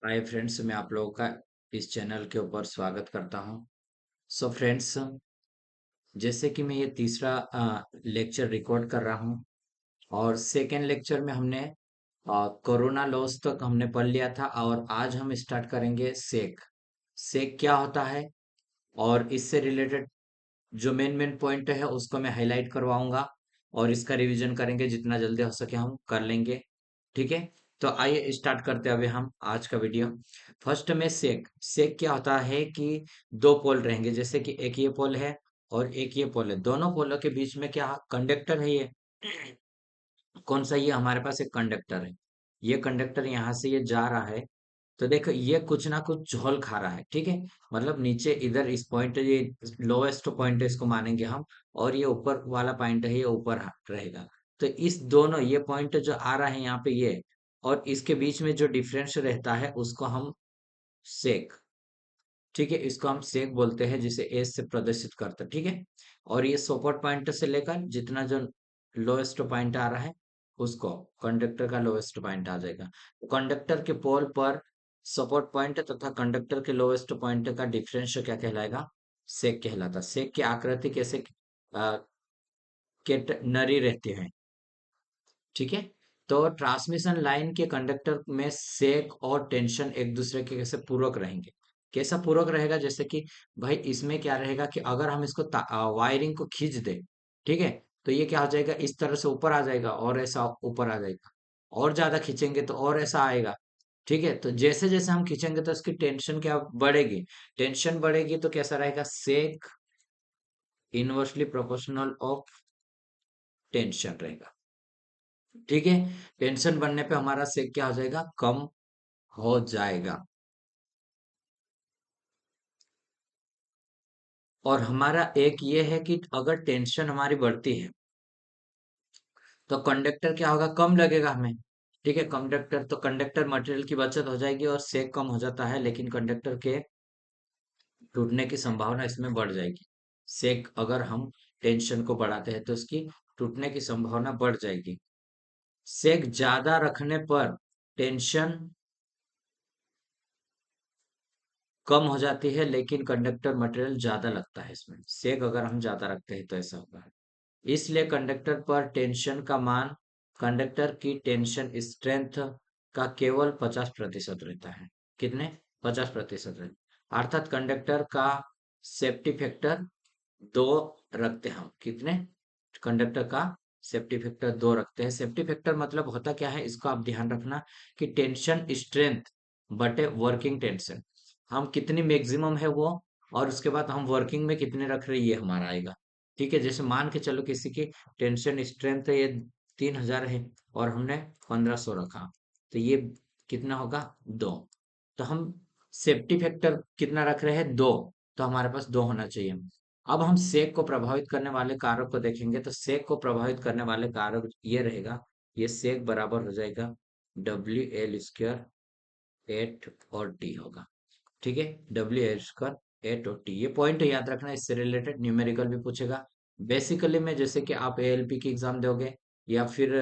Hi friends, मैं आप लोगों का इस चैनल के ऊपर स्वागत करता हूं। सो फ्रेंड्स, जैसे कि मैं ये तीसरा लेक्चर रिकॉर्ड कर रहा हूं और सेकेंड लेक्चर में हमने कोरोना लॉस तक हमने पढ़ लिया था और आज हम स्टार्ट करेंगे सेक। सेक क्या होता है और इससे रिलेटेड जो मेन मेन पॉइंट है उसको मैं हाईलाइट करवाऊंगा और इसका रिवीजन करेंगे, जितना जल्दी हो सके हम कर लेंगे। ठीक है, तो आइए स्टार्ट करते हैं अभी हम आज का वीडियो। फर्स्ट में सेक। सेक क्या होता है कि दो पोल रहेंगे, जैसे कि एक ये पोल है और एक ये पोल है। दोनों पोलों के बीच में क्या कंडक्टर है ये कौन सा, ये हमारे पास एक कंडक्टर है। ये कंडक्टर यहाँ से ये जा रहा है, तो देखो ये कुछ ना कुछ झोल खा रहा है। ठीक है, मतलब नीचे इधर इस पॉइंट, ये लोएस्ट पॉइंट है इसको मानेंगे हम, और ये ऊपर वाला पॉइंट है ये ऊपर रहेगा। तो इस दोनों ये पॉइंट जो आ रहा है यहाँ पे ये, और इसके बीच में जो डिफरेंस रहता है उसको हम सेक, ठीक है, इसको हम सेक बोलते हैं, जिसे एस से प्रदर्शित करते हैं। ठीक है, और ये सपोर्ट पॉइंट से लेकर जितना जो लोएस्ट पॉइंट आ रहा है उसको कंडक्टर का लोएस्ट पॉइंट आ जाएगा। तो कंडक्टर के पोल पर सपोर्ट पॉइंट तथा कंडक्टर के लोएस्ट पॉइंट का डिफरेंस क्या कहलाएगा? सेक कहलाता। सेक की आकृति कैसे नरी रहती है। ठीक है, तो ट्रांसमिशन लाइन के कंडक्टर में सेक और टेंशन एक दूसरे के कैसे पूरक रहेंगे। कैसा पूरक रहेगा? जैसे कि भाई इसमें क्या रहेगा कि अगर हम इसको वायरिंग को खींच दे, ठीक है, तो ये क्या हो जाएगा, इस तरह से ऊपर आ जाएगा और ऐसा ऊपर आ जाएगा। और ज्यादा खींचेंगे तो और ऐसा आएगा। ठीक है, तो जैसे जैसे हम खींचेंगे तो इसकी टेंशन क्या बढ़ेगी? टेंशन बढ़ेगी तो कैसा रहेगा? सेक इनवर्सली प्रोपोर्शनल ऑफ टेंशन रहेगा। ठीक है, टेंशन बढ़ने पे हमारा सेक क्या हो जाएगा? कम हो जाएगा। और हमारा एक ये है कि अगर टेंशन हमारी बढ़ती है तो कंडक्टर क्या होगा? कम लगेगा हमें। ठीक है, कंडक्टर तो कंडक्टर मटेरियल की बचत हो जाएगी और सेक कम हो जाता है, लेकिन कंडक्टर के टूटने की संभावना इसमें बढ़ जाएगी। सेक अगर हम टेंशन को बढ़ाते हैं तो इसकी टूटने की संभावना बढ़ जाएगी। सेक ज्यादा रखने पर टेंशन कम हो जाती है, लेकिन कंडक्टर मटेरियल ज्यादा लगता है इसमें। सेक अगर हम ज्यादा रखते हैं तो ऐसा होगा। इसलिए कंडक्टर पर टेंशन का मान कंडक्टर की टेंशन स्ट्रेंथ का केवल 50% रहता है। कितने? 50% रहता, अर्थात कंडक्टर का सेफ्टी फैक्टर 2 रखते हैं हम। कितने? कंडक्टर का सेफ्टी फैक्टर 2 रखते हैं। सेफ्टी फैक्टर मतलब होता क्या है, इसको आप ध्यान रखना कि टेंशन स्ट्रेंथ बटे वर्किंग टेंशन, हम कितनी मैक्सिमम है वो, और उसके बाद हम वर्किंग में कितने रख रहे हैं ये हमारा आएगा। ठीक है, जैसे मान के चलो किसी की टेंशन स्ट्रेंथ ये 3000 है और हमने 1500 रखा, तो ये कितना होगा? 2। तो हम सेफ्टी फैक्टर कितना रख रहे हैं? 2। तो हमारे पास 2 होना चाहिए। अब हम सेक को प्रभावित करने वाले कारक को देखेंगे, तो सेक को प्रभावित करने वाले कारक ये रहेगा, ये सेक बराबर हो जाएगा WL² 8 और टी होगा। ठीक है, WL² 8 और टी, ये पॉइंट याद रखना, इससे रिलेटेड न्यूमेरिकल भी पूछेगा। बेसिकली में जैसे कि आप ALP की एग्जाम दोगे या फिर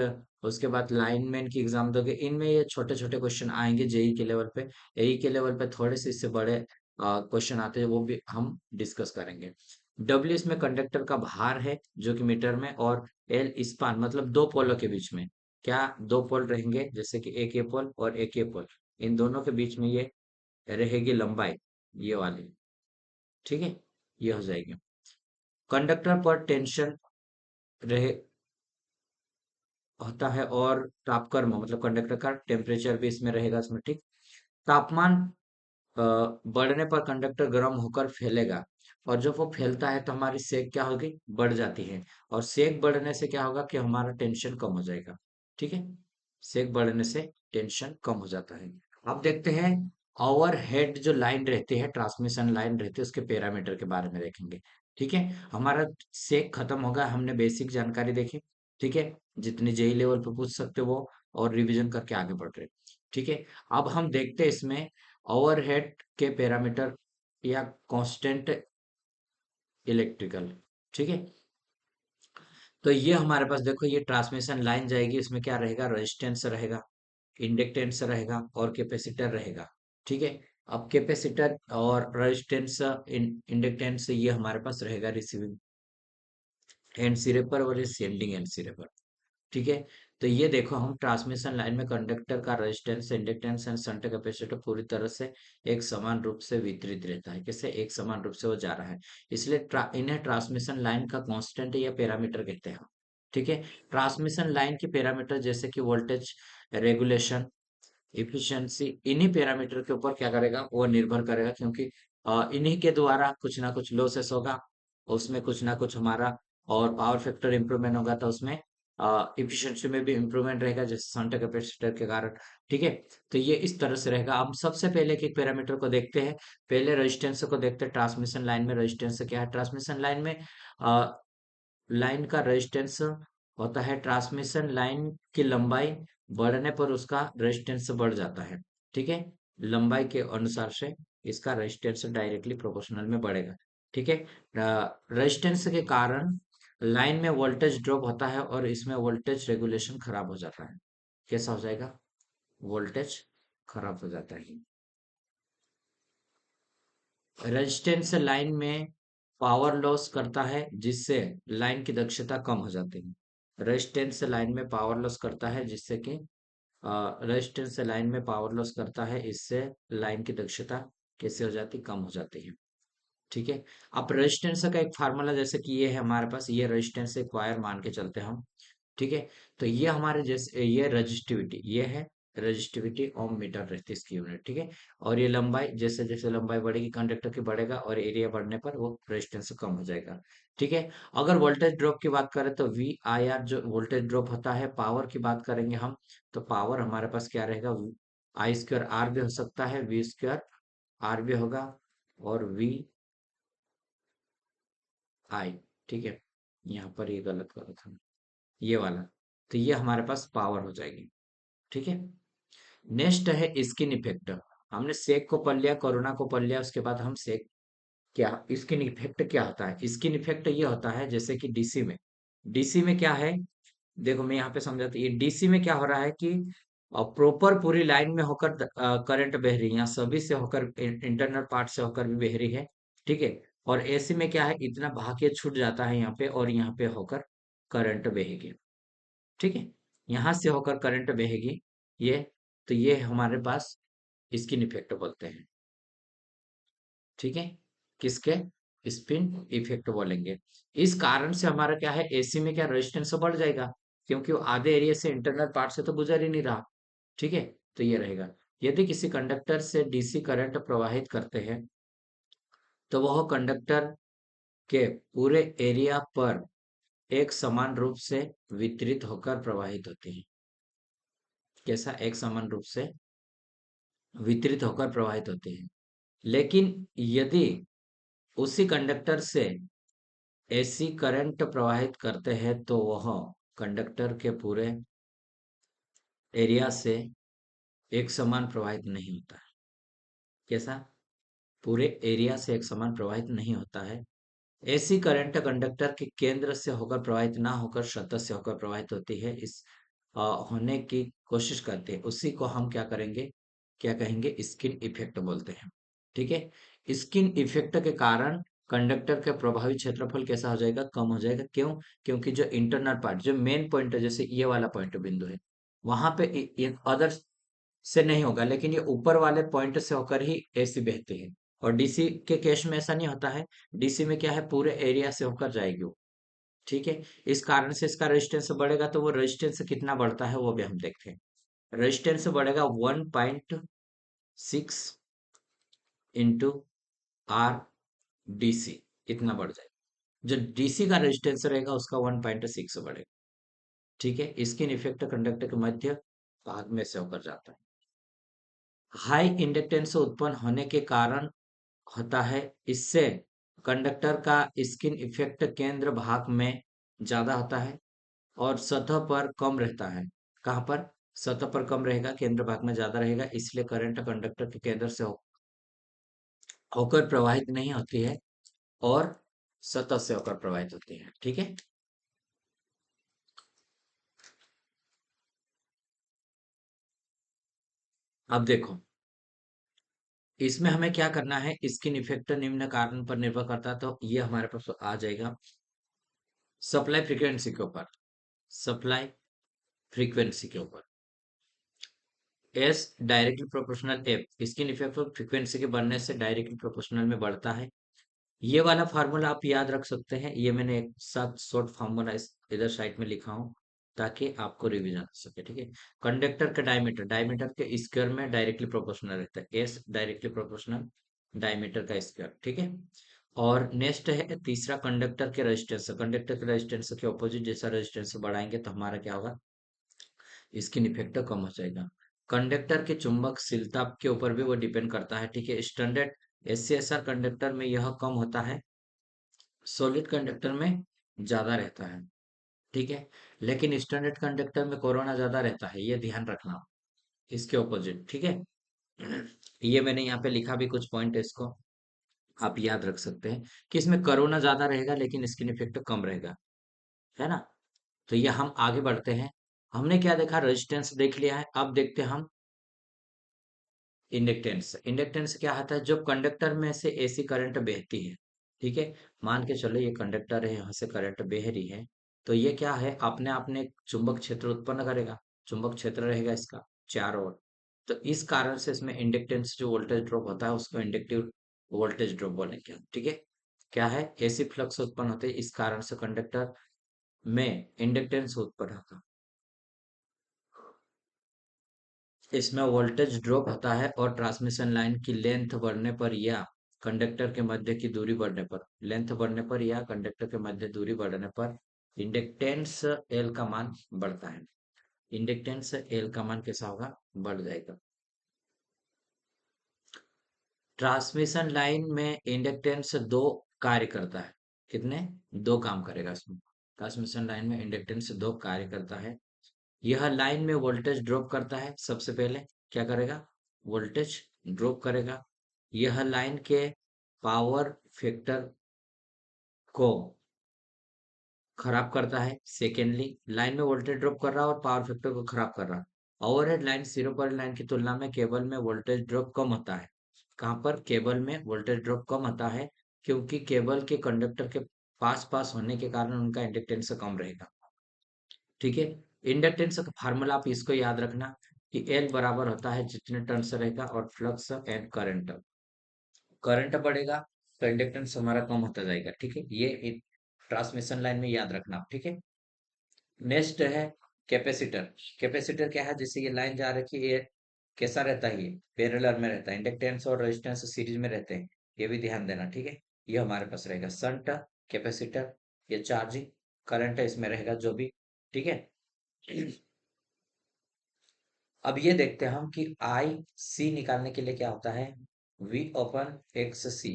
उसके बाद लाइनमैन की एग्जाम दोगे, इनमें ये छोटे छोटे क्वेश्चन आएंगे जेई के लेवल पे। एई के लेवल पे थोड़े से इससे बड़े क्वेश्चन आते हैं, वो भी हम डिस्कस करेंगे। डब्ल्यू इसमें कंडक्टर का भार है जो कि मीटर में, और एल स्पान मतलब दो पोलों के बीच में क्या दो पोल रहेंगे, जैसे कि एक ये पोल और एक ये पोल, इन दोनों के बीच में ये रहेगी लंबाई, ये वाली। ठीक है, ये हो जाएगी। कंडक्टर पर टेंशन रहे होता है, और तापक्रम मतलब कंडक्टर का टेम्परेचर भी इसमें रहेगा इसमें। ठीक, तापमान बढ़ने पर कंडक्टर गर्म होकर फैलेगा, और जब वो फैलता है तो हमारी सेक क्या होगी? बढ़ जाती है, और सेक बढ़ने से क्या होगा कि हमारा टेंशन कम हो जाएगा। ठीक है, सेक बढ़ने से टेंशन कम हो जाता है। अब देखते हैं ओवरहेड जो लाइन रहती है, ट्रांसमिशन लाइन रहती है, उसके पैरामीटर के बारे में देखेंगे। ठीक है, हमारा सेक खत्म होगा, हमने बेसिक जानकारी देखी। ठीक है, जितनी जेई लेवल पे पूछ सकते हो वो, और रिवीजन करके आगे बढ़ रहे। ठीक है, अब हम देखते हैं इसमें ओवरहेड के पैरामीटर या कांस्टेंट इलेक्ट्रिकल। ठीक है, तो ये हमारे पास देखो, ये ट्रांसमिशन लाइन जाएगी, इसमें क्या रहेगा? रेजिस्टेंस रहेगा, इंडक्टेंस रहेगा और कैपेसिटर रहेगा। ठीक है। अब कैपेसिटर और रेजिस्टेंस इंडक्टेंस ये हमारे पास रहेगा रिसीविंग एंड सिरे पर और ये सेंडिंग एंड सिरे पर। ठीक है। तो ये देखो, हम ट्रांसमिशन लाइन में कंडक्टर का resistance inductance and shunt capacitor पूरी तरह से एक समान रूप से वितरित रहता है। कैसे एक समान रूप से वो जा रहा है, इसलिए इन्हें ट्रांसमिशन लाइन का कांस्टेंट या पैरामीटर कहते हैं। ठीक है। ट्रांसमिशन लाइन की पैरामीटर जैसे कि वोल्टेज रेगुलेशन, इफिशियंसी, इन्हीं पैरामीटर के ऊपर क्या करेगा, वो निर्भर करेगा, क्योंकि इन्हीं के द्वारा कुछ ना कुछ लॉसेस होगा, उसमें कुछ ना कुछ हमारा और पावर फैक्टर इंप्रूवमेंट होगा, तो उसमें इफिशियंसी में भी इंप्रूवमेंट रहेगा, जैसे शंट कैपेसिटर के कारण। ठीक है। तो ये इस तरह से रहेगा। हम सबसे पहले एक पैरामीटर को देखते हैं। पहले रेजिस्टेंस को देखते हैं। ट्रांसमिशन लाइन में रेजिस्टेंस क्या है? ट्रांसमिशन लाइन में लाइन का रेजिस्टेंस होता है, ट्रांसमिशन लाइन की लंबाई बढ़ने पर उसका रेजिस्टेंस बढ़ जाता है। ठीक है। लंबाई के अनुसार से इसका रेजिस्टेंस डायरेक्टली प्रोपोर्शनल में बढ़ेगा। ठीक है। रेजिस्टेंस के कारण लाइन में वोल्टेज ड्रॉप होता है और इसमें वोल्टेज रेगुलेशन खराब हो जाता है। कैसा हो जाएगा? वोल्टेज खराब हो जाता है। रेजिस्टेंस लाइन में पावर लॉस करता है, जिससे लाइन की दक्षता कम हो जाती है। रेजिस्टेंस लाइन में पावर लॉस करता है, जिससे कि रेजिस्टेंस लाइन में पावर लॉस करता है, इससे लाइन की दक्षता कैसे हो जाती? कम हो जाती है। ठीक है। अब रेजिस्टेंस का एक फार्मूला, जैसे कि ये है हमारे पास, ये रेजिस्टेंस एक वायर मान के चलते हैं हम। ठीक है। तो ये हमारे जैसे ये रजिस्टिविटी, ये है रजिस्टिविटी, ओम मीटर रहती है इसकी यूनिट। ठीक है। और ये लंबाई, जैसे जैसे लंबाई बढ़ेगी कंडक्टर की बढ़ेगा, और एरिया बढ़ने पर वो रेजिस्टेंस कम हो जाएगा। ठीक है। अगर वोल्टेज ड्रॉप की बात करें तो वी आई आर जो वोल्टेज ड्रॉप होता है। पावर की बात करेंगे हम, तो पावर हमारे पास क्या रहेगा? आई स्क्वायर आर भी हो सकता है, वी स्क्वायर आर भी होगा, और वी आई। ठीक है। यहाँ पर ये गलत करा था, ये वाला। तो ये हमारे पास पावर हो जाएगी। ठीक है। नेक्स्ट है स्किन इफेक्ट। हमने सेक को पढ़ लिया, कोरोना को पढ़ लिया, उसके बाद हम सेक क्या, स्किन इफेक्ट क्या होता है? स्किन इफेक्ट ये होता है जैसे कि डीसी में, डीसी में क्या है, देखो मैं यहाँ पे समझाता हूँ। ये डीसी में क्या हो रहा है कि प्रॉपर पूरी लाइन में होकर करंट बह रही है, यहाँ सभी से होकर इंटरनल पार्ट से होकर भी बह रही है। ठीक है। और एसी में क्या है, इतना भाग के छूट जाता है यहाँ पे, और यहाँ पे होकर करंट बहेगी। ठीक है। यहाँ से होकर करंट बहेगी ये। तो ये हमारे पास स्किन इफेक्ट बोलते हैं। ठीक है। किसके? स्पिन इफेक्ट बोलेंगे। इस कारण से हमारा क्या है, एसी में क्या रेजिस्टेंस तो बढ़ जाएगा, क्योंकि वो आधे एरिया से इंटरनल पार्ट से तो गुजर ही नहीं रहा। ठीक है। तो ये रहेगा। यदि किसी कंडक्टर से डीसी करंट प्रवाहित करते हैं, तो वह कंडक्टर के पूरे एरिया पर एक समान रूप से वितरित होकर प्रवाहित होती है। कैसा? एक समान रूप से वितरित होकर प्रवाहित होती है। लेकिन यदि उसी कंडक्टर से एसी करंट प्रवाहित करते हैं, तो वह कंडक्टर के पूरे एरिया से एक समान प्रवाहित नहीं होता है। कैसा? पूरे एरिया से एक समान प्रवाहित नहीं होता है। एसी करंट कंडक्टर के केंद्र से होकर प्रवाहित ना होकर सतह से होकर प्रवाहित होती है, इस होने की कोशिश करते हैं, उसी को हम क्या करेंगे, क्या कहेंगे? स्किन इफेक्ट बोलते हैं। ठीक है। स्किन इफेक्ट के कारण कंडक्टर का प्रभावी क्षेत्रफल कैसा हो जाएगा? कम हो जाएगा। क्यों? क्योंकि जो इंटरनल पार्ट, जो मेन पॉइंट है, जैसे ये वाला पॉइंट बिंदु है, वहां पे अदर से नहीं होगा, लेकिन ये ऊपर वाले पॉइंट से होकर ही एसी बहती है। और डीसी के केस में ऐसा नहीं होता है। डीसी में क्या है, पूरे एरिया से होकर जाएगी वो। ठीक है। इस कारण से इसका रेजिस्टेंस बढ़ेगा, तो वो रेजिस्टेंस कितना बढ़ता है वो भी हम देखते हैं। रेजिस्टेंस बढ़ेगा 1.6 इंटू आर डीसी, इतना बढ़ जाएगा। जो डीसी का रेजिस्टेंस रहेगा उसका 1.6 बढ़ेगा। ठीक है। स्किन इफेक्ट कंडक्टर के मध्य भाग में से होकर जाता है। हाई इंडक्टेंस उत्पन्न होने के कारण होता है। इससे कंडक्टर का स्किन इफेक्ट केंद्र भाग में ज्यादा होता है और सतह पर कम रहता है। कहाँ पर? सतह पर कम रहेगा, केंद्र भाग में ज्यादा रहेगा, इसलिए करंट कंडक्टर के केंद्र से होकर प्रवाहित नहीं होती है, और सतह से होकर प्रवाहित होती है। ठीक है। अब देखो, इसमें हमें क्या करना है, स्किन इफेक्ट निम्न कारण पर निर्भर करता है, तो ये हमारे पास आ जाएगा सप्लाई फ्रीक्वेंसी के ऊपर। सप्लाई फ्रीक्वेंसी के ऊपर S directly proportional F, skin effect frequency के बढ़ने से डायरेक्टली प्रोपोर्शनल में बढ़ता है। ये वाला फार्मूला आप याद रख सकते हैं, ये मैंने एक साथ शॉर्ट फार्मूला इस इधर साइड में लिखा हूँ ताकि आपको रिवीजन हो सके, ठीक है। कंडक्टर का डायमीटर, डायमीटर के स्क्वायर में डायरेक्टली प्रोपोर्शनल रहता है, एस डायरेक्टली प्रोपोर्शनल डायमीटर का स्क्वायर, ठीक है। और नेक्स्ट है तीसरा, कंडक्टर के रेजिस्टेंस, कंडक्टर के रेजिस्टेंस के ऑपोजिट जैसा रेजिस्टेंस बढ़ाएंगे तो हमारा क्या होगा, स्किन इफेक्ट कम हो जाएगा। कंडक्टर के चुंबकशीलता के ऊपर भी वो डिपेंड करता है, ठीक है। स्टैंडर्ड एससीएसआर कंडक्टर में यह कम होता है, सॉलिड कंडक्टर में ज्यादा रहता है, ठीक है। लेकिन स्टैंडर्ड कंडक्टर में कोरोना ज्यादा रहता है, ये ध्यान रखना, इसके ऑपोजिट, ठीक है। ये मैंने यहाँ पे लिखा भी कुछ पॉइंट है, इसको आप याद रख सकते हैं कि इसमें कोरोना ज्यादा रहेगा लेकिन स्किन इफेक्ट कम रहेगा, है ना। तो ये हम आगे बढ़ते हैं। हमने क्या देखा, रेजिस्टेंस देख लिया है, अब देखते हैं हम इंडक्टेंस। इंडक्टेंस क्या होता है, जब कंडक्टर में से एसी करंट बहती है, ठीक है। मान के चलो ये कंडक्टर है, यहाँ से करंट बह रही है, तो ये क्या है, अपने आपने एक चुंबक क्षेत्र उत्पन्न करेगा, चुंबक क्षेत्र रहेगा इसका चारों ओर। तो इस कारण से इसमें इंडक्टेंस जो वोल्टेज ड्रॉप होता है उसको इंडक्टिव वोल्टेज ड्रॉप बोलेंगे हम, ठीक है। क्या है, एसी फ्लक्स उत्पन्न होते हैं, इस कारण से कंडक्टर में इंडक्टेंस उत्पन्न होता है। इसमें वोल्टेज ड्रॉप होता है और ट्रांसमिशन लाइन की लेंथ बढ़ने पर या कंडक्टर के मध्य की दूरी बढ़ने पर, लेंथ बढ़ने पर या कंडक्टर के मध्य दूरी बढ़ने पर इंडक्टेंस एल का मान बढ़ता है। इंडक्टेंस एल का मान कैसा होगा, बढ़ जाएगा। ट्रांसमिशन लाइन में इंडक्टेंस दो कार्य करता है, कितने, दो काम करेगा इसमें। ट्रांसमिशन लाइन में इंडक्टेंस दो कार्य करता है। यह लाइन में वोल्टेज ड्रॉप करता है, सबसे पहले क्या करेगा, वोल्टेज ड्रॉप करेगा। यह लाइन के पावर फैक्टर को खराब करता है। सेकेंडली, लाइन में वोल्टेज ड्रॉप कर रहा है और पावर फैक्टर को खराब कर रहा है। ओवरहेड लाइन, जीरो पर लाइन की तुलना में केबल में वोल्टेज ड्रॉप कम होता है। कहाँ पर, केबल में वोल्टेज ड्रॉप कम होता है, क्योंकि केबल के कंडक्टर के पास पास होने के कारण उनका इंडक्टेंस कम रहेगा, ठीक है। इंडक्टेंस का फार्मूला आप इसको याद रखना कि एल बराबर होता है जितने टर्न्स रहेगा और फ्लक्स एंड करंट, करंट बढ़ेगा तो इंडक्टेंस हमारा कम होता जाएगा, ठीक है। ये ट्रांसमिशन लाइन में याद रखना आप, ठीक है। नेक्स्ट है कैपेसिटर। कैपेसिटर क्या है, जैसे ये लाइन जा रखी है, ये कैसा रहता है, ये पैरेलल में रहता है, इंडक्टेंस और रेजिस्टेंस सीरीज में रहते हैं, ये भी ध्यान देना, ठीक है। ये हमारे पास रहेगा शंट कैपेसिटर, ये चार्जिंग करंट इसमें रहेगा जो भी, ठीक है। अब ये देखते हैं हम कि आई सी निकालने के लिए क्या होता है, वी ओपन एक्स सी,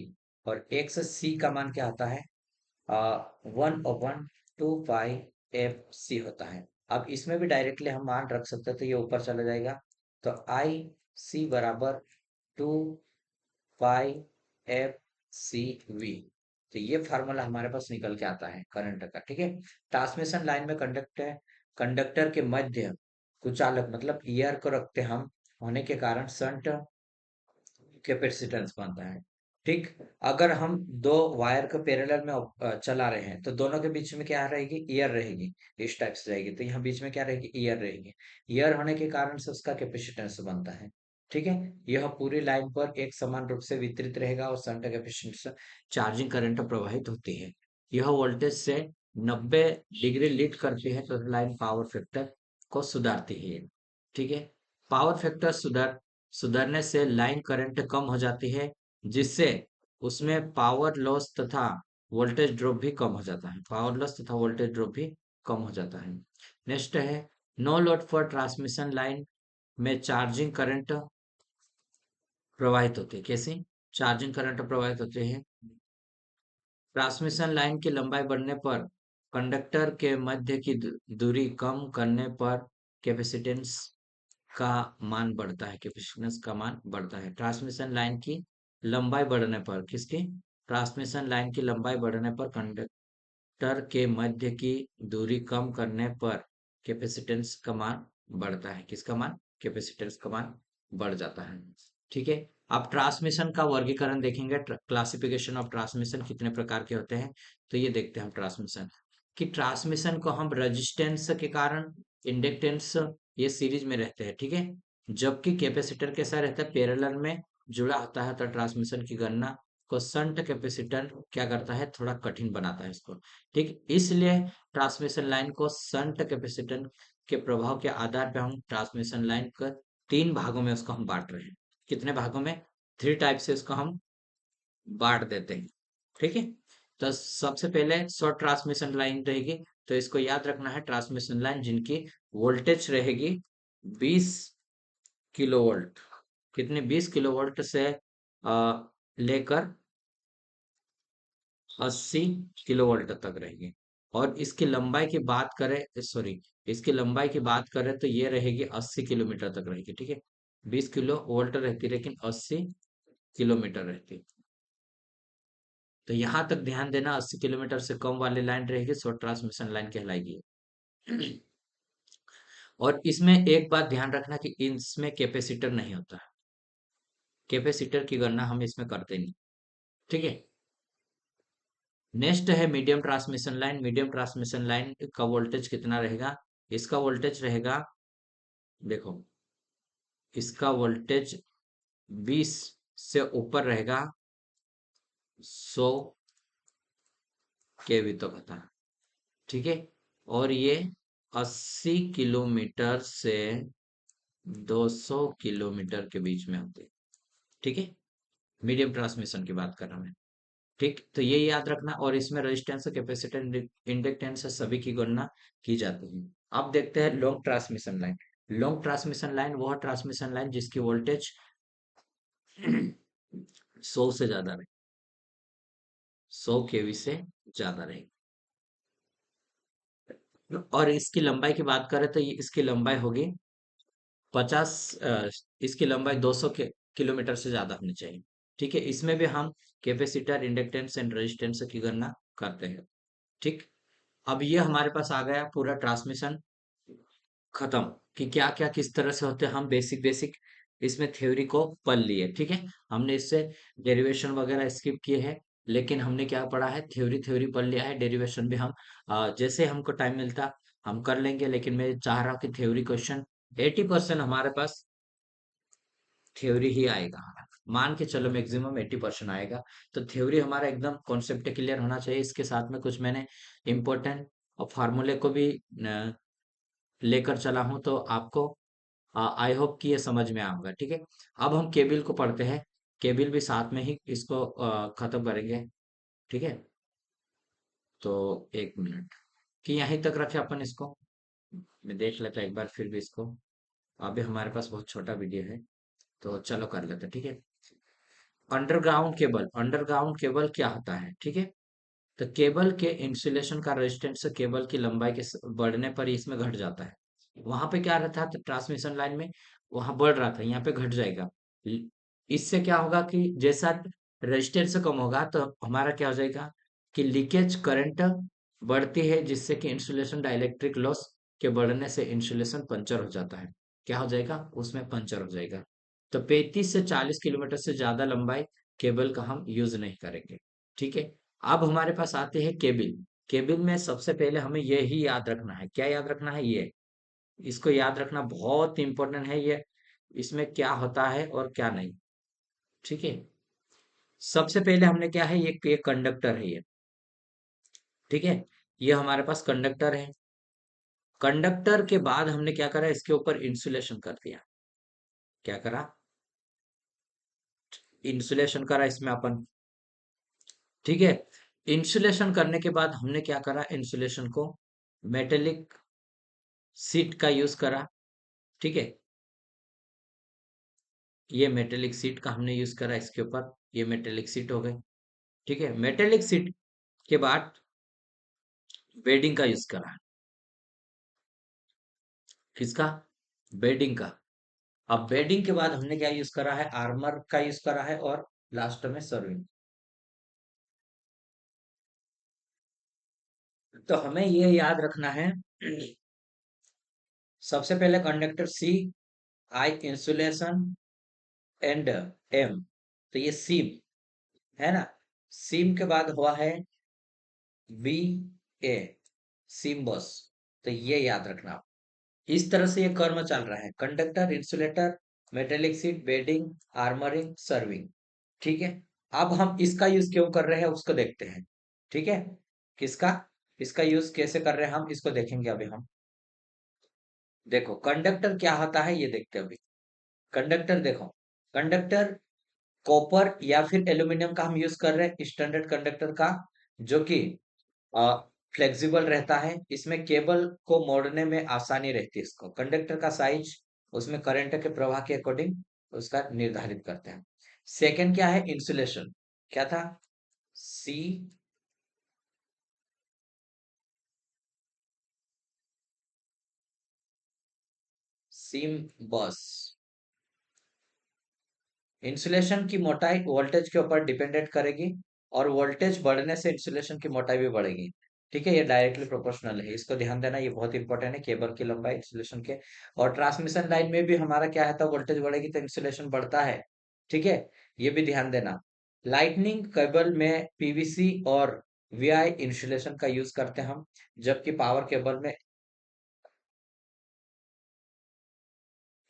और एक्स सी का मान क्या होता है, 1/2 पाई एफ सी होता है। अब इसमें भी डायरेक्टली हम मान रख सकते हैं, तो ये ऊपर चला जाएगा, तो आई सी बराबर 2 पाई एफ सी वी। तो ये फार्मूला हमारे पास निकल के आता है करंट का, ठीक है। ट्रांसमिशन लाइन में कंडक्टर कंडक्टर के मध्य कुचालक मतलब ईयर को रखते हम होने के कारण शंट कैपेसिटेंस बनता है, ठीक। अगर हम दो वायर को पैरेलल में चला रहे हैं तो दोनों के बीच में क्या रहेगी, ईयर रहेगी, इस टाइप से जाएगी, तो यहाँ बीच में क्या रहेगी, ईयर रहेगी। ईयर होने के कारण से उसका कैपेसिटेंस बनता है, ठीक है। यह पूरी लाइन पर एक समान रूप से वितरित रहेगा और शंट कैपेसिटेंस चार्जिंग करंट प्रवाहित होती है। यह वोल्टेज से 90 डिग्री लीड करती है, तो लाइन पावर फैक्टर को सुधारती है, ठीक है। पावर फैक्टर सुधरने से लाइन करंट कम हो जाती है, जिससे उसमें पावर लॉस तथा वोल्टेज ड्रॉप भी कम हो जाता है, पावर लॉस तथा वोल्टेज ड्रॉप भी कम हो जाता है। नेक्स्ट है no load for transmission line में चार्जिंग करंट प्रवाहित होते हैं, कैसे चार्जिंग करंट प्रवाहित होते हैं, ट्रांसमिशन लाइन की लंबाई बढ़ने पर कंडक्टर के मध्य की दूरी कम करने पर कैपेसिटेंस का मान बढ़ता है, कैपेसिटेंस का मान बढ़ता है। ट्रांसमिशन लाइन की लंबाई बढ़ने पर, किसकी, ट्रांसमिशन लाइन की लंबाई बढ़ने पर कंडक्टर के मध्य की दूरी कम करने पर कैपेसिटेंस का मान बढ़ता है, किसका मान, कैपेसिटेंस का मान बढ़ जाता है। ठीक है। आप ट्रांसमिशन का वर्गीकरण देखेंगे, क्लासिफिकेशन ऑफ ट्रांसमिशन कितने प्रकार के होते हैं। तो ये देखते हैं हम ट्रांसमिशन कि ट्रांसमिशन को हम रेजिस्टेंस के कारण, इंडक्टेंस, ये सीरीज में रहते हैं, ठीक है। जबकि कैपेसिटर कैसा रहता है, पैरेलल में जुड़ा होता है, तो ट्रांसमिशन की गणना को शंट कैपेसिटर क्या करता है, थोड़ा कठिन बनाता है इसको। ठीक, इसलिए ट्रांसमिशन लाइन को शंट कैपेसिटर के प्रभाव के आधार पर हम ट्रांसमिशन लाइन को तीन भागों में उसको हम बांट रहे हैं। कितने भागों में, थ्री टाइप से इसको हम बांट देते हैं। ठीक है। तो सबसे पहले शॉर्ट ट्रांसमिशन लाइन रहेगी, तो इसको याद रखना है, ट्रांसमिशन लाइन जिनकी वोल्टेज रहेगी 20 किलोवोल्ट, कितने, 20 किलोवोल्ट से लेकर 80 किलोवोल्ट तक रहेगी। और इसकी लंबाई की बात करें, सॉरी, इसकी लंबाई की बात करें तो ये रहेगी 80 किलोमीटर तक रहेगी। ठीक है, 20 किलो वोल्ट रहती, लेकिन 80 किलोमीटर रहती। तो यहां तक ध्यान देना, 80 किलोमीटर से कम वाली लाइन रहेगी शॉर्ट ट्रांसमिशन लाइन कहलाएगी। और इसमें एक बात ध्यान रखना कि इसमें कैपेसिटर नहीं होता है, कैपेसिटर की गणना हम इसमें करते नहीं। ठीक है। नेक्स्ट है medium transmission line. Medium transmission line का वोल्टेज कितना रहेगा, इसका वोल्टेज रहेगा, देखो, इसका वोल्टेज 20 से ऊपर रहेगा, 100 केवी तक होता है। ठीक है। और ये 80 किलोमीटर से 200 किलोमीटर के बीच में होते हैं। ठीक है, मीडियम ट्रांसमिशन की बात कर रहा हूं मैं। ठीक, तो ये याद रखना। और इसमें रेजिस्टेंस, कैपेसिटेंस, इंडक्टेंस सभी की गणना की जाती है। अब देखते हैं long transmission line. Long transmission line वह ट्रांसमिशन लाइन जिसकी वोल्टेज 100 से ज्यादा रहे, 100 केवी से ज्यादा रहे। और इसकी लंबाई की बात करें तो ये इसकी लंबाई होगी 50, इसकी लंबाई 200 किलोमीटर से ज्यादा होनी चाहिए। ठीक है, इसमें भी हम कैपेसिटर, इंडक्टेंस एंड रेजिस्टेंस की गणना करते हैं। ठीक, अब ये हमारे पास आ गया पूरा ट्रांसमिशन खत्म, कि क्या क्या किस तरह से होते हैं। हम बेसिक बेसिक इसमें थ्योरी को पढ़ लिए। ठीक है, हमने इससे डेरिवेशन वगैरह स्किप किए हैं, लेकिन हमने क्या पढ़ा है, थ्योरी थ्योरी पढ़ लिया है। डेरिवेशन भी हम जैसे हमको टाइम मिलता हम कर लेंगे, लेकिन मैं चाह रहा हूँ कि थ्योरी क्वेश्चन 80% हमारे पास थ्योरी ही आएगा। मान के चलो मैक्सिमम 80% आएगा। तो थ्योरी हमारा एकदम कॉन्सेप्ट क्लियर होना चाहिए। इसके साथ में कुछ मैंने इम्पोर्टेंट और फार्मूले को भी लेकर चला हूं, तो आपको आई होप कि ये समझ में आऊंगा। ठीक है, अब हम केबिल को पढ़ते हैं। केबिल भी साथ में ही इसको खत्म करेंगे। ठीक है, तो एक मिनट, कि यहीं तक रखे अपन इसको, मैं देख लेता एक बार फिर भी इसको। अभी हमारे पास बहुत छोटा वीडियो है, तो चलो कर लेते हैं। ठीक है, अंडरग्राउंड केबल। अंडरग्राउंड केबल क्या होता है, ठीक है। तो केबल के इंसुलेशन का रेजिस्टेंस केबल की लंबाई के बढ़ने पर ही इसमें घट जाता है। वहां पे क्या रहता था, तो ट्रांसमिशन लाइन में वहां बढ़ रहा था, यहाँ पे घट जाएगा। ल- इससे क्या होगा कि जैसा रेजिस्टेंस कम होगा, तो हमारा क्या हो जाएगा कि लीकेज करंट बढ़ती है, जिससे कि इंसुलेशन डाइलेक्ट्रिक लॉस के बढ़ने से इंसुलेशन पंचर हो जाता है। क्या हो जाएगा, उसमें पंचर हो जाएगा। तो 35 से 40 किलोमीटर से ज्यादा लंबाई केबल का हम यूज नहीं करेंगे। ठीक है, अब हमारे पास आते हैं केबिल। केबिल में सबसे पहले हमें ये ही याद रखना है, क्या याद रखना है, ये, इसको याद रखना बहुत इंपॉर्टेंट है ये, इसमें क्या होता है और क्या नहीं। ठीक है, सबसे पहले हमने क्या है, ये कंडक्टर है ये। ठीक है, ये हमारे पास कंडक्टर है। कंडक्टर के बाद हमने क्या करा, इसके ऊपर इंसुलेशन कर दिया। क्या करा, इंसुलेशन करा इसमें अपन। ठीक है, इंसुलेशन करने के बाद हमने क्या करा, इंसुलेशन को मेटेलिक सीट का यूज करा। ठीक है, ये मेटेलिक सीट का हमने यूज करा इसके ऊपर, ये मेटेलिक सीट हो गई। ठीक है, मेटेलिक सीट के बाद बेडिंग का यूज करा। किसका, बेडिंग का। अब बेडिंग के बाद हमने क्या यूज करा है, आर्मर का यूज करा है, और लास्ट में सर्विंग। तो हमें ये याद रखना है, सबसे पहले conductor C, I insulation, and M, तो ये सीम है ना। सीम के बाद हुआ है बी ए, सीम बॉस। तो ये याद रखना आप। इस तरह से ये कर्म चल रहा है, conductor, insulator, metallic sheet, bedding, armouring, serving. ठीक है। अब हम इसका यूज क्यों कर रहे हैं उसको देखते हैं। ठीक है। किसका, इसका यूज कैसे कर रहे हैं हम इसको देखेंगे अभी हम। देखो कंडक्टर क्या होता है ये देखते हैं अभी। कंडक्टर देखो, कंडक्टर कॉपर या फिर एल्यूमिनियम का हम यूज कर रहे हैं, स्टैंडर्ड कंडक्टर का, जो कि फ्लेक्सिबल रहता है। इसमें केबल को मोड़ने में आसानी रहती है। इसको कंडक्टर का साइज उसमें करंट के प्रवाह के अकॉर्डिंग उसका निर्धारित करते हैं। सेकंड क्या है, इंसुलेशन। क्या था, सी, सीम बस। इंसुलेशन की मोटाई वोल्टेज के ऊपर डिपेंडेंट करेगी, और वोल्टेज बढ़ने से इंसुलेशन की मोटाई भी बढ़ेगी। ठीक है, ये डायरेक्टली प्रोपोर्शनल है, इसको ध्यान देना, ये बहुत इंपॉर्टेंट है, केबल की लंबाई इंसुलेशन के। और ट्रांसमिशन लाइन में भी हमारा क्या है, तो वोल्टेज बढ़ेगी तो इंसुलेशन बढ़ता है। ठीक है, ये भी ध्यान देना। लाइटनिंग केबल में पीवीसी और वीआई इंसुलेशन का यूज करते हैं हम, जबकि पावर केबल में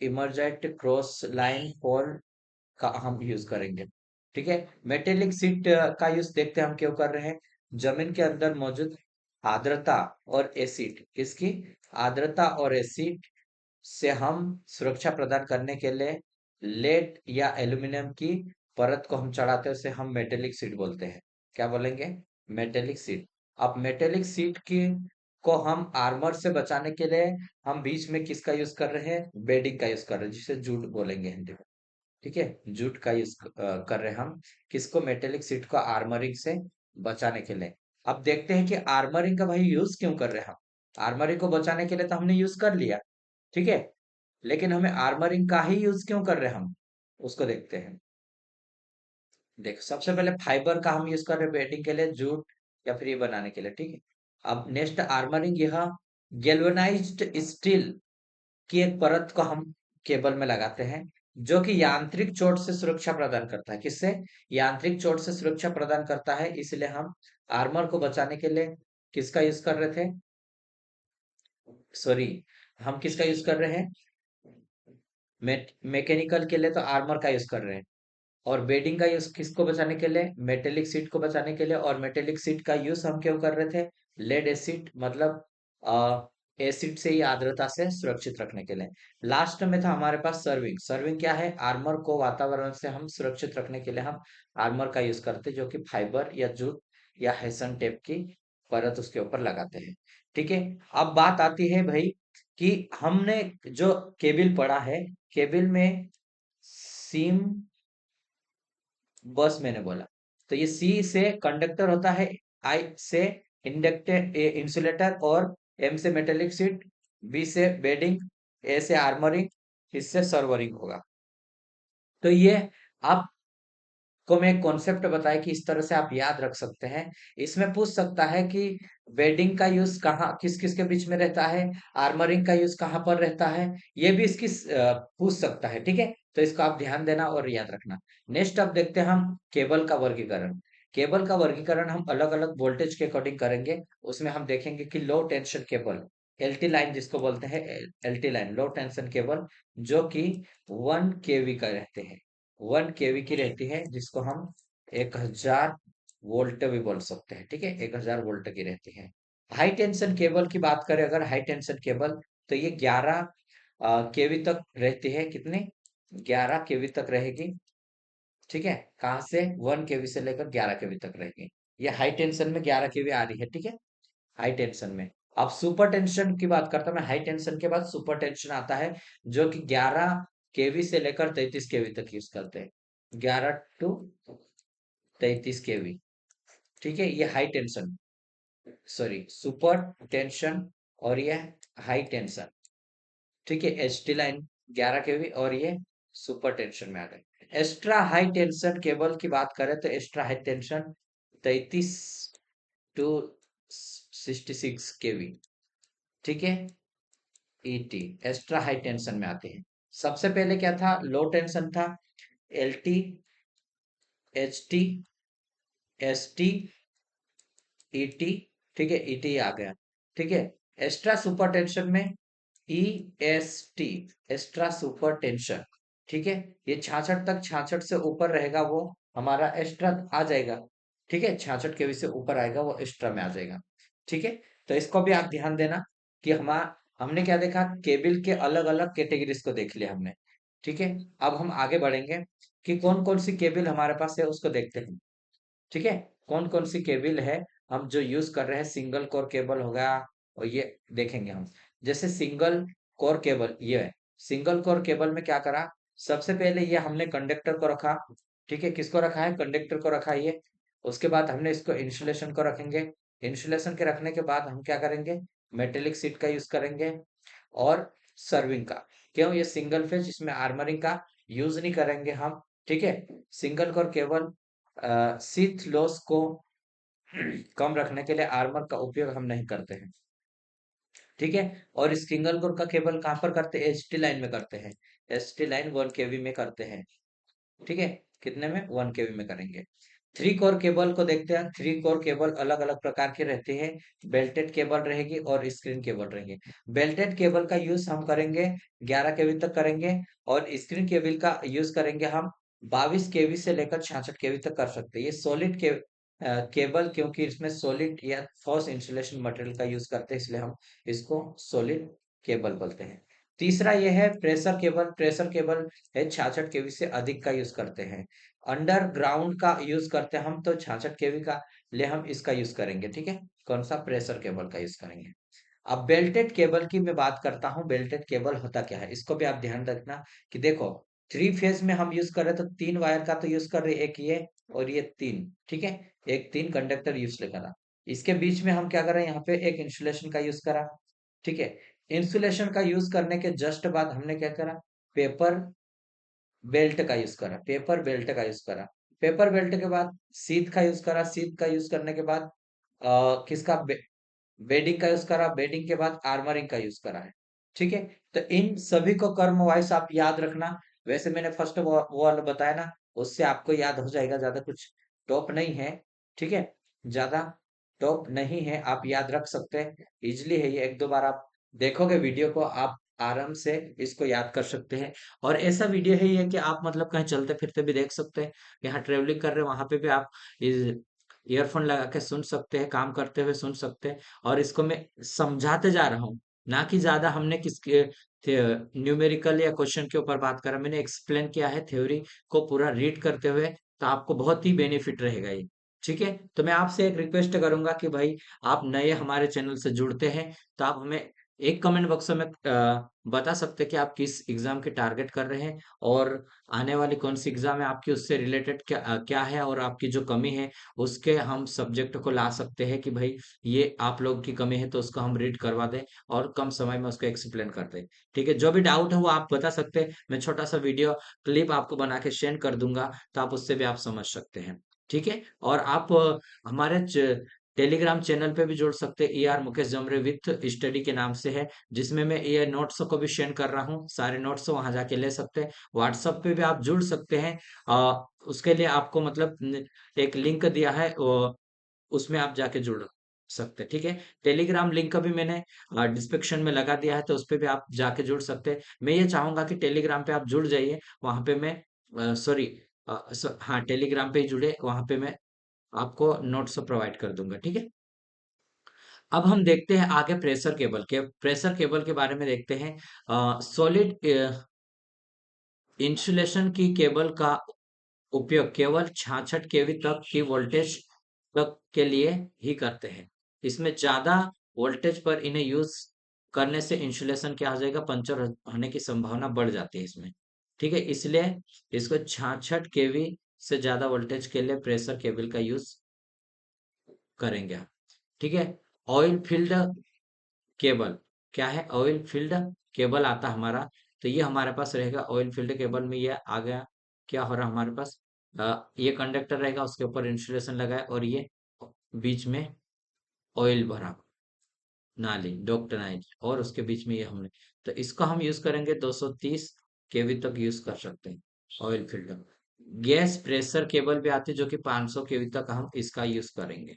इमरजेंट क्रॉस लाइन पोल का हम यूज करेंगे। ठीक है। मेटेलिक सीट का यूज देखते हैं हम क्यों कर रहे हैं। जमीन के अंदर मौजूद आर्द्रता और एसिड, किसकी, आर्द्रता और एसिड से हम सुरक्षा प्रदान करने के लिए लेड या एल्यूमिनियम की परत को हम चढ़ाते हैं, उसे हम मेटेलिक सीट बोलते हैं। क्या बोलेंगे, मेटेलिक सीट। अब मेटेलिक सीट की को हम आर्मर से बचाने के लिए हम बीच में किसका यूज कर रहे हैं, बेडिंग का यूज कर रहे हैं, जिसे जूट बोलेंगे हिंदी में। ठीक है, जूट का यूज कर रहे हैं हम, किसको, मेटेलिक सीट को आर्मरिंग से बचाने के लिए। अब देखते हैं कि आर्मरिंग का भाई यूज क्यों कर रहे हैं हम। आर्मरिंग को बचाने के लिए तो हमने यूज कर लिया, ठीक है, लेकिन हमें आर्मरिंग का ही यूज क्यों कर रहे हैं हम, उसको देखते हैं। देखो सबसे पहले फाइबर का हम यूज कर रहे हैं बेडिंग के लिए, जूट या फिर ये बनाने के लिए। ठीक है। अब नेक्स्ट आर्मरिंग, यह गैल्वेनाइज्ड स्टील की एक परत को हम केबल में लगाते हैं, जो कि यांत्रिक चोट से सुरक्षा प्रदान करता है। किससे, यांत्रिक चोट से सुरक्षा प्रदान करता है, इसलिए हम आर्मर को बचाने के लिए किसका यूज कर रहे थे, सॉरी, हम किसका यूज कर रहे हैं, मैकेनिकल के लिए तो आर्मर का यूज कर रहे हैं। और बेडिंग का यूज किसको बचाने के लिए, मेटेलिक सीट को बचाने के लिए। और मेटेलिक सीट का यूज हम क्यों कर रहे थे, लेड एसिड, मतलब एसिड से ही आर्द्रता से सुरक्षित रखने के लिए। लास्ट में था हमारे पास सर्विंग। सर्विंग क्या है, आर्मर को वातावरण से हम सुरक्षित रखने के लिए हम आर्मर का यूज करते हैं, जो कि फाइबर या जूट या हेसन टेप की परत उसके ऊपर लगाते हैं। ठीक है। अब बात आती है भाई कि हमने जो केबिल पढ़ा है, केबिल में सीम बस मैंने बोला, तो ये सी से कंडक्टर होता है, आई से इंडक्टर इंसुलेटर, और एम से मेटेलिक शीट, बी से बेडिंग, ए से आर्मरिंग, इससे सर्वरिंग होगा। तो ये आप को मैं एक कॉन्सेप्ट बताया कि इस तरह से आप याद रख सकते हैं। इसमें पूछ सकता है कि वेडिंग का यूज कहाँ किस किस के बीच में रहता है, आर्मरिंग का यूज कहाँ पर रहता है, ये भी इसकी पूछ सकता है। ठीक है, तो इसको आप ध्यान देना और याद रखना। नेक्स्ट अब देखते हैं हम केबल का वर्गीकरण। केबल का वर्गीकरण हम अलग अलग वोल्टेज के अकॉर्डिंग करेंगे। उसमें हम देखेंगे कि लो टेंशन केबल, एलटी लाइन जिसको बोलते हैं, एलटी लाइन, लो टेंशन केबल, जो कि 1 केवी का रहते हैं, 1 केवी की रहती है, जिसको हम 1000 वोल्ट भी बोल सकते हैं। ठीक है, 1000 वोल्ट की रहती है। हाई टेंशन केबल की बात करें अगर, हाई टेंशन केबल, तो ये 11 केवी तक रहती है। कितने, 11 केवी तक रहेगी। ठीक है, कहाँ से, 1 केवी से लेकर 11 केवी तक रहेगी। ये हाई टेंशन में 11 केवी आ रही है। ठीक है, हाई टेंशन में। अब सुपर टेंशन की बात करता हूं मैं, हाई टेंशन के बाद सुपर टेंशन आता है, जो कि 11 केवी से लेकर 33 केवी तक यूज करते हैं, 11 to 33 केवी। ठीक है, ये high tension, sorry super tension, और ये हाई टेंशन। ठीक है, एचटी लाइन 11 केवी, और ये सुपर टेंशन में आ गए। एक्स्ट्रा हाई टेंशन केबल की बात करें तो एक्स्ट्रा हाई टेंशन 33 to 66 केवी। ठीक है, ईटी एक्स्ट्रा हाई टेंशन में आते हैं। सबसे पहले क्या था, लो टेंशन था, LT, HT, ST, ET, ठीक है, ET आ गया, ठीक है। एक्स्ट्रा सुपर टेंशन में EST, एक्स्ट्रा सुपर टेंशन, ठीक है। ये 66 तक, 66 से ऊपर रहेगा वो हमारा एक्स्ट्रा आ जाएगा, ठीक है। 66 केवी से ऊपर आएगा वो एक्स्ट्रा में आ जाएगा, ठीक है। तो इसको भी आप ध्यान देना कि हमने क्या देखा, केबल के अलग अलग कैटेगरीज को देख लिया हमने, ठीक है। अब हम आगे बढ़ेंगे कि कौन कौन सी केबल हमारे पास है उसको देखते हैं, ठीक है। कौन कौन सी केबल है हम जो यूज कर रहे हैं, सिंगल कोर केबल हो गया, और ये देखेंगे हम। जैसे सिंगल कोर केबल, ये है सिंगल कोर केबल में क्या करा, सबसे पहले ये हमने कंडक्टर को रखा, ठीक है। किसको रखा है, कंडक्टर को रखा है ये। उसके बाद हमने इसको इंसुलेशन को रखेंगे। इंसुलेशन के रखने के बाद हम क्या करेंगे, मेटेलिक सीट का यूज करेंगे और सर्विंग का। क्यों, ये सिंगल फेज, इसमें आर्मरिंग का यूज नहीं करेंगे हम, ठीक है। Single core cable sheath loss को कम रखने के लिए आर्मर का उपयोग हम नहीं करते हैं, ठीक है। और इस सिंगल कोर का केबल कहाँ पर करते हैं, एचटी लाइन में करते हैं। एचटी लाइन 1 केवी में करते हैं, ठीक है। कितने में, 1 केवी में करेंगे। थ्री कोर केबल को देखते हैं। थ्री कोर केबल अलग अलग प्रकार के रहते हैं। बेल्टेड केबल रहेगी और स्क्रीन केबल रहेंगे। बेल्टेड केबल का यूज हम करेंगे 11 केवी तक करेंगे, और स्क्रीन केबल का यूज करेंगे हम 22 केवी से लेकर 66 केवी तक कर सकते हैं। ये सॉलिड केबल, क्योंकि इसमें सॉलिड या ठोस इंसुलेशन मटेरियल का यूज करते हैं, इसलिए हम इसको सॉलिड केबल बोलते हैं। तीसरा ये है प्रेशर केबल। प्रेशर केबल है 66 केवी से अधिक का यूज करते हैं। अंडरग्राउंड का यूज करते हैं हम, तो 66 केवी का ले हम इसका यूज करेंगे, ठीक है। कौन सा, प्रेशर केबल का यूज करेंगे। अब बेल्टेड केबल की मैं बात करता हूँ। बेल्टेड केबल होता क्या है, इसको भी आप ध्यान रखना कि देखो, थ्री फेज में हम यूज कर रहे हैं तो 3 वायर का तो यूज कर रहे हैं, एक ये और ये तीन, ठीक है। एक 3 कंडक्टर यूज करा। इसके बीच में हम क्या कर रहे हैं, यहाँ पे एक इंसुलेशन का यूज करा, ठीक है। इंसुलेशन का यूज करने के जस्ट बाद हमने क्या करा, पेपर बेल्ट का यूज करा। पेपर बेल्ट का यूज करा। पेपर बेल्ट के बाद सीट का यूज करा। सीट का यूज करने के बाद किसका, बेडिंग का यूज करा। बेडिंग के बाद आर्मरिंग का यूज करा है, ठीक है। तो इन सभी को कर्म वाइस आप याद रखना। वैसे मैंने फर्स्ट वो वाला बताया ना, उससे आपको याद हो जाएगा, ज्यादा कुछ टॉप नहीं है, ठीक है। ज्यादा टॉप नहीं है, आप याद रख सकते हैं, इजिली है ये। एक दो बार आप देखोगे वीडियो को, आप आराम से इसको याद कर सकते हैं। और ऐसा वीडियो है ये कि आप मतलब कहीं चलते फिरते भी देख सकते हैं, यहाँ ट्रेवलिंग कर रहे हैं वहां पे भी आप ईयरफोन लगा के सुन सकते हैं, काम करते हुए सुन सकते हैं। और इसको मैं समझाते जा रहा हूँ, ना कि ज्यादा हमने किसके न्यूमेरिकल या क्वेश्चन के ऊपर बात करा। मैंने एक्सप्लेन किया है थ्योरी को पूरा रीड करते हुए, तो आपको बहुत ही बेनिफिट रहेगा ये, ठीक है। तो मैं आपसे एक रिक्वेस्ट करूंगा कि भाई, आप नए हमारे चैनल से जुड़ते हैं तो आप हमें एक कमेंट बॉक्स में बता सकते हैं कि आप किस एग्जाम के टारगेट कर रहे हैं, और आने वाली कौन सी एग्जाम है आपकी, उससे रिलेटेड क्या है, और आपकी जो कमी है उसके हम सब्जेक्ट को ला सकते हैं कि भाई ये आप लोग की कमी है, तो उसको हम रीड करवा दें और कम समय में उसको एक्सप्लेन कर दें, ठीक है। जो भी डाउट है वो आप बता सकते हैं, मैं छोटा सा वीडियो क्लिप आपको बना के शेयर कर दूंगा, तो आप उससे भी आप समझ सकते हैं, ठीक है। और आप हमारे टेलीग्राम चैनल पे भी जुड़ सकते हैं, ER Mukesh Jamre with study के नाम से है, जिसमें मैं ये नोट्स को भी शेयर कर रहा हूँ। सारे नोट्स वहां जाके ले सकते हैं। व्हाट्सएप पे भी आप जुड़ सकते हैं, उसके लिए आपको मतलब एक लिंक दिया है, उसमें आप जाके जुड़ सकते हैं, ठीक है। टेलीग्राम लिंक का भी मैंने डिस्क्रिप्शन में लगा दिया है, तो उस पे भी आप जाके जुड़ सकते हैं। मैं ये चाहूंगा कि टेलीग्राम पे आप जुड़ जाइए, वहां पे मैं सॉरी, हाँ, टेलीग्राम पे ही जुड़े, वहां पे मैं आपको नोट्स प्रोवाइड कर दूंगा, ठीक है। अब हम देखते हैं आगे प्रेशर केबल के बारे में देखते हैं। सॉलिड इंसुलेशन की केबल का उपयोग केवल 66 केवी तक की वोल्टेज तक के लिए ही करते हैं। इसमें ज्यादा वोल्टेज पर इन्हें यूज करने से इंसुलेशन क्या हो जाएगा, पंचर होने की संभावना बढ़ जाती है इसमें, ठीक है। इसलिए इसको 66 केवी से ज्यादा वोल्टेज के लिए प्रेशर केबल का यूज करेंगे आप, ठीक है। ऑयल फील्ड केबल, क्या है, ऑयल फील्ड केबल आता हमारा, तो ये हमारे पास रहेगा ऑयल फील्ड केबल में। ये आ गया, क्या हो रहा हमारे पास, ये कंडक्टर रहेगा, उसके ऊपर इंसुलेशन लगा है, और ये बीच में ऑयल भरा नाली, डॉक्टर नाली, और उसके बीच में ये हमने, तो इसको हम यूज करेंगे 230 केवी तक यूज कर सकते हैं oil field. Gas pressure cable भी आती है जो कि 500 केवी तक हम इसका यूज करेंगे।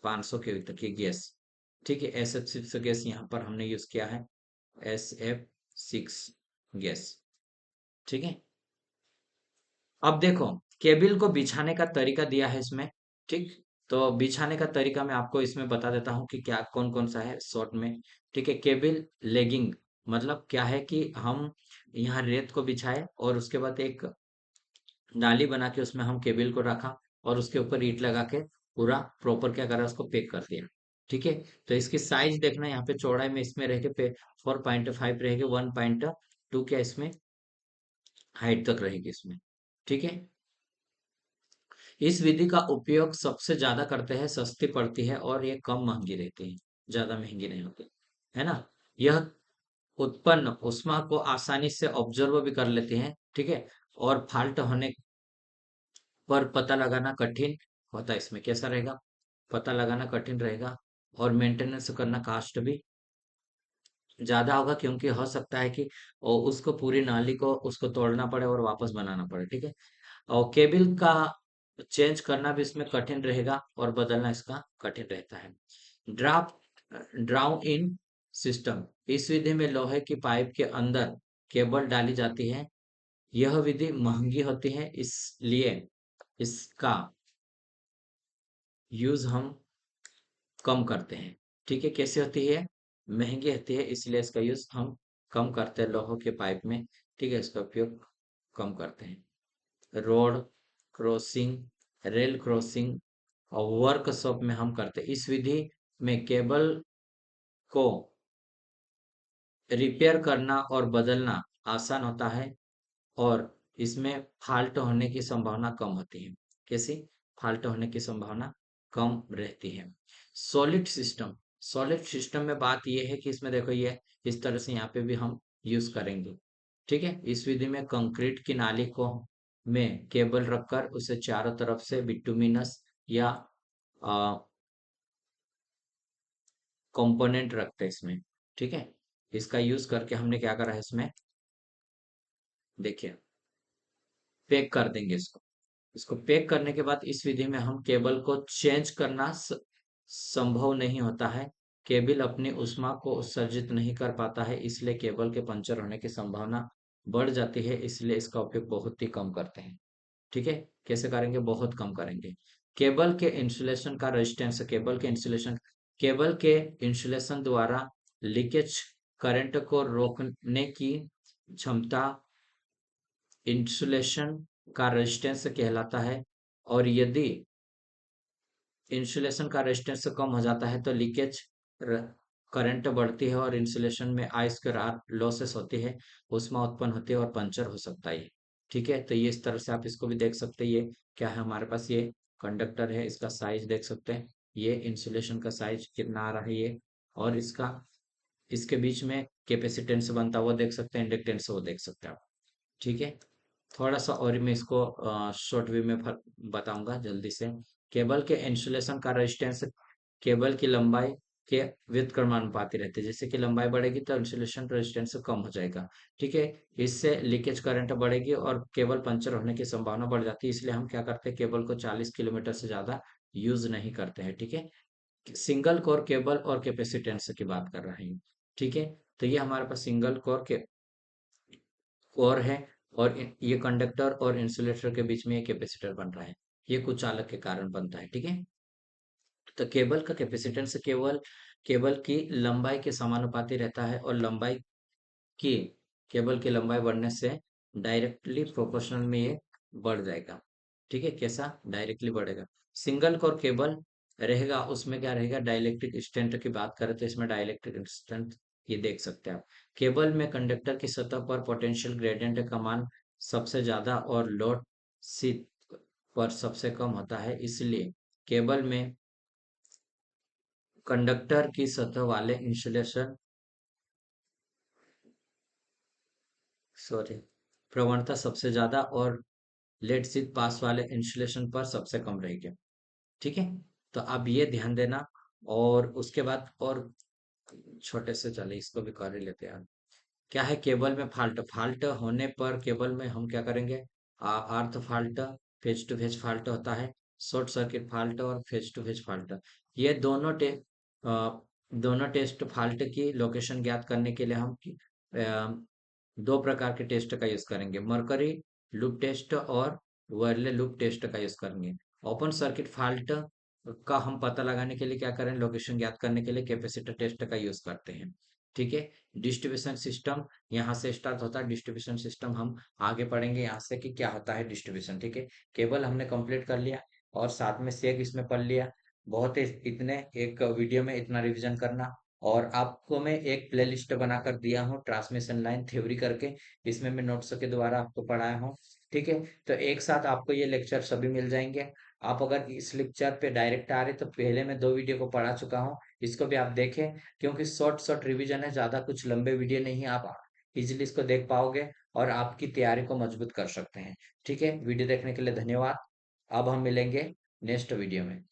500 केवी तक की गैस। ठीक है, SF6 गैस यहाँ पर हमने यूज किया है। SF6 gas. ठीक है। अब देखो, केबल को बिछाने का तरीका दिया है इसमें। ठीक। तो बिछाने का तरीका मैं आपको इसमें बता देता हूँ कि क्या कौन कौन सा है शॉर्ट में। ठीक है, केबल लेगिंग मतलब क्या है कि हम यहाँ रेत को बिछाए और उसके बाद एक नाली बना के उसमें हम केबल को रखा और उसके ऊपर ईंट लगा के पूरा प्रॉपर क्या करा उसको पैक कर दिया। ठीक है। तो इसकी साइज देखना, यहाँ पे चौड़ाई में इसमें रहेगी पे 4.5 रहेगी, 1.2 क्या इसमें हाइट तक रहेगी इसमें। ठीक है। इस विधि का उपयोग सबसे ज्यादा करते हैं, सस्ती पड़ती है और ये कम महंगी रहती है, ज्यादा महंगी नहीं होती। है ना। यह उत्पन्न ऊष्मा को आसानी से ऑब्जर्व भी कर लेती हैं। ठीक है। और फाल्ट होने पर पता लगाना कठिन होता है। इसमें कैसा रहेगा, पता लगाना कठिन रहेगा और मेंटेनेंस करना कास्ट भी ज्यादा होगा, क्योंकि हो सकता है कि उसको पूरी नाली को उसको तोड़ना पड़े और वापस बनाना पड़े। ठीक है। और केबल का चेंज करना भी इसमें कठिन रहेगा और बदलना इसका कठिन रहता है। ड्राफ्ट ड्राउ इन सिस्टम, इस विधि में लोहे की पाइप के अंदर केबल डाली जाती है। यह विधि महंगी होती है, इसलिए इसका यूज हम कम करते हैं। ठीक है, कैसे होती है, महंगी होती है इसलिए इसका यूज हम कम करते हैं लोहों के पाइप में। ठीक है, इसका उपयोग कम करते हैं। रोड क्रॉसिंग, रेल क्रॉसिंग और वर्कशॉप में हम करते हैं। इस विधि में केबल को रिपेयर करना और बदलना आसान होता है और इसमें फाल्ट होने की संभावना कम होती है। कैसी, फाल्ट होने की संभावना कम रहती है। सॉलिड सिस्टम, सॉलिड सिस्टम में बात यह है कि इसमें देखो ये इस तरह से यहाँ पे भी हम यूज करेंगे। ठीक है। इस विधि में कंक्रीट की नाली को में केबल रखकर उसे चारों तरफ से बिटुमिनस या कंपोनेंट रखते हैं इसमें। ठीक है। इसका यूज करके हमने क्या करा है इसमें, देखिए पैक कर देंगे इसको। इसको पैक करने के बाद इस विधि में हम केबल को चेंज करना संभव नहीं होता है। केबल अपनी ऊष्मा को उत्सर्जित नहीं कर पाता है, इसलिए केबल के पंचर होने की संभावना बढ़ जाती है, इसलिए इसका उपयोग बहुत ही कम करते हैं। ठीक है। कैसे करेंगे, बहुत कम करेंगे। केबल के इंसुलेशन का रेजिस्टेंस, केबल के इंसुलेशन द्वारा लीकेज करंट को रोकने की क्षमता इंसुलेशन का रेजिस्टेंस कहलाता है। और यदि इंसुलेशन का रेजिस्टेंस कम हो जाता है तो लीकेज करंट बढ़ती है और इंसुलेशन में आई स्क्वायर आर लॉसेस होती है, ऊष्मा उत्पन्न होती है और पंचर हो सकता है। ठीक है। तो ये इस तरह से आप इसको भी देख सकते हैं। ये क्या है हमारे पास, ये कंडक्टर है, इसका साइज देख सकते हैं। ये इंसुलेशन का साइज कितना आ रहा है ये, और इसका इसके बीच में कैपेसिटेंस बनता हुआ देख सकते हैं, इंडक्टेंस वो देख सकते हैं आप। ठीक है। थोड़ा सा और मैं इसको शॉर्ट व्यू में बताऊंगा जल्दी से। केबल के इंसुलेशन का रेजिस्टेंस केबल की लंबाई के व्युत्क्रमानुपाती रहते हैं। जैसे कि लंबाई बढ़ेगी तो इंसुलेशन रेजिस्टेंस कम हो जाएगा। ठीक है। इससे लीकेज करंट बढ़ेगी और केबल पंचर होने की संभावना बढ़ जाती है, इसलिए हम क्या करते हैं, केबल को 40 किलोमीटर से ज्यादा यूज नहीं करते हैं। ठीक है। सिंगल कोर केबल और कैपेसिटेंस की बात कर रहे हैं। ठीक है। तो ये हमारे पास सिंगल कोर के कोर है और ये कंडक्टर और इंसुलेटर के बीच में ये कैपेसिटर बन रहा है। ये कुछ चालक के कारण बनता है। ठीक है। तो केबल का कैपेसिटेंस केवल केबल की लंबाई के समानुपाती रहता है और लंबाई की केबल की लंबाई बढ़ने से डायरेक्टली प्रोपोर्शनल में ये बढ़ जाएगा। ठीक है, कैसा, डायरेक्टली बढ़ेगा। सिंगल कोर केबल रहेगा, उसमें क्या रहेगा, डाइलेक्ट्रिक स्ट्रेंथ की बात करें तो इसमें डाइलेक्ट्रिक स्ट्रेंथ ये देख सकते हैं आप। केबल में कंडक्टर की सतह पर पोटेंशियल ग्रेडियंट का मान सबसे ज्यादा और लोड सी पर सबसे कम होता है, इसलिए केबल में कंडक्टर की सतह वाले इंसुलेशन सॉरी प्रवणता सबसे ज्यादा और लेड शीट पास वाले इंसुलेशन पर सबसे कम रहेगी। ठीक है। तो अब ये ध्यान देना। और उसके बाद और छोटे से चले इसको भी कर ही लेते हैं। क्या है केबल में फॉल्ट, फॉल्ट होने पर केबल में हम क्या करेंगे, earth fault, phase to phase fault होता है, शॉर्ट सर्किट फाल्ट और फेज टू फेज फाल्ट। ये दोनों टेस्ट फाल्ट की लोकेशन ज्ञात करने के लिए हम दो प्रकार के टेस्ट का यूज करेंगे, मरकरी लूप टेस्ट और वर्ले लूप टेस्ट का यूज करेंगे। ओपन सर्किट फाल्ट का हम पता लगाने के लिए क्या करें, लोकेशन ज्ञात करने के लिए कैपेसिटर टेस्ट का यूज करते हैं। ठीक है। डिस्ट्रीब्यूशन सिस्टम यहाँ से स्टार्ट होता है। डिस्ट्रीब्यूशन सिस्टम हम आगे पढ़ेंगे यहाँ से कि क्या होता है डिस्ट्रीब्यूशन। ठीक है। केबल हमने कंप्लीट कर लिया और साथ में सेग इसमें पढ़ लिया। बहुत ही इतने एक वीडियो में इतना रिवीजन करना। और आपको मैं एक प्लेलिस्ट बनाकर दिया हूँ ट्रांसमिशन लाइन थ्योरी करके, इसमें मैं नोट्स के द्वारा आपको पढ़ाया हूँ। ठीक है। तो एक साथ आपको ये लेक्चर सभी मिल जाएंगे। आप अगर इस लेक्चर पे डायरेक्ट आ रहे तो पहले मैं 2 वीडियो को पढ़ा चुका हूँ, इसको भी आप देखें, क्योंकि शॉर्ट शॉर्ट रिवीजन है, ज्यादा कुछ लंबे वीडियो नहीं है, आप इजिली इसको देख पाओगे और आपकी तैयारी को मजबूत कर सकते हैं। ठीक है। वीडियो देखने के लिए धन्यवाद। अब हम मिलेंगे नेक्स्ट वीडियो में।